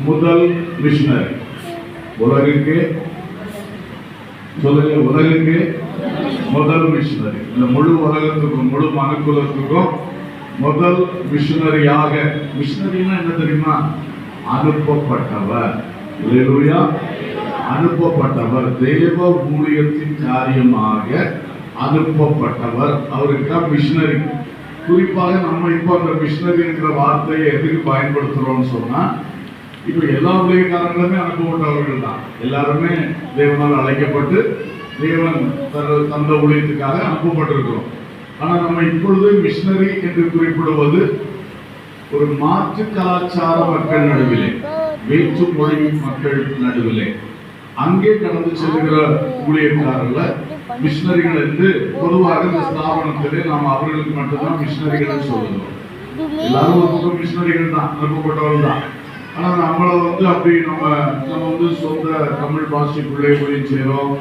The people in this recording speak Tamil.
முதல் மிஷனரி. உலகுக்கு சொல்லுங்க, உலகுக்கு முதல் மிஷனரி. இந்த முழு உலகத்துக்கும் முழு மனுக்குலத்துக்கும் முதல் மிஷனரியாக. மிஷனரினா என்ன தெரியுமா? அனுப்பப்பட்டவர். அல்லேலூயா. அனுப்பப்பட்டவர், தேவ ஊழியத்தின் காரியமாக அனுப்பப்பட்டவர். அவருக்கு தான் மிஷனரி. குறிப்பாக நம்ம இப்போ அந்த மிஷனரி என்ற வார்த்தையை எதுக்கு பயன்படுத்துறோம்னு சொன்னா, இப்ப எல்லா ஊழியக்காரங்களுமே அனுப்பப்பட்டவர்கள் தான். எல்லாருமே தேவனால் அழைக்கப்பட்டு தேவன் தந்த ஊழியத்துக்காக அனுப்பப்பட்டிருக்கிறோம். ஆனா நம்ம இப்பொழுது மிஷனரி என்று குறிப்பிடுவது ஒரு மாற்று கலாச்சார மக்கள் நடுவிலே, வேற்று மொழி மக்கள் நடுவிலே அங்கே கடந்து செல்கிற ஊழியக்காரர்கள் மிஷனரிகள் என்று பொதுவாக இந்த ஸ்தாபனத்திலே நாம் அவர்களுக்கு மட்டும்தான் மிஷனரிகள் சொல்லுகிறோம். எல்லாரும் ஒரு பக்கம் மிஷனரிகள் தான், அனுப்பப்பட்டவர்கள் தான். ஆனா நம்மளை அப்படி நம்ம சொந்த தமிழ் பாஷைக்குள்ளே ஊழியம் செய்யறோம்,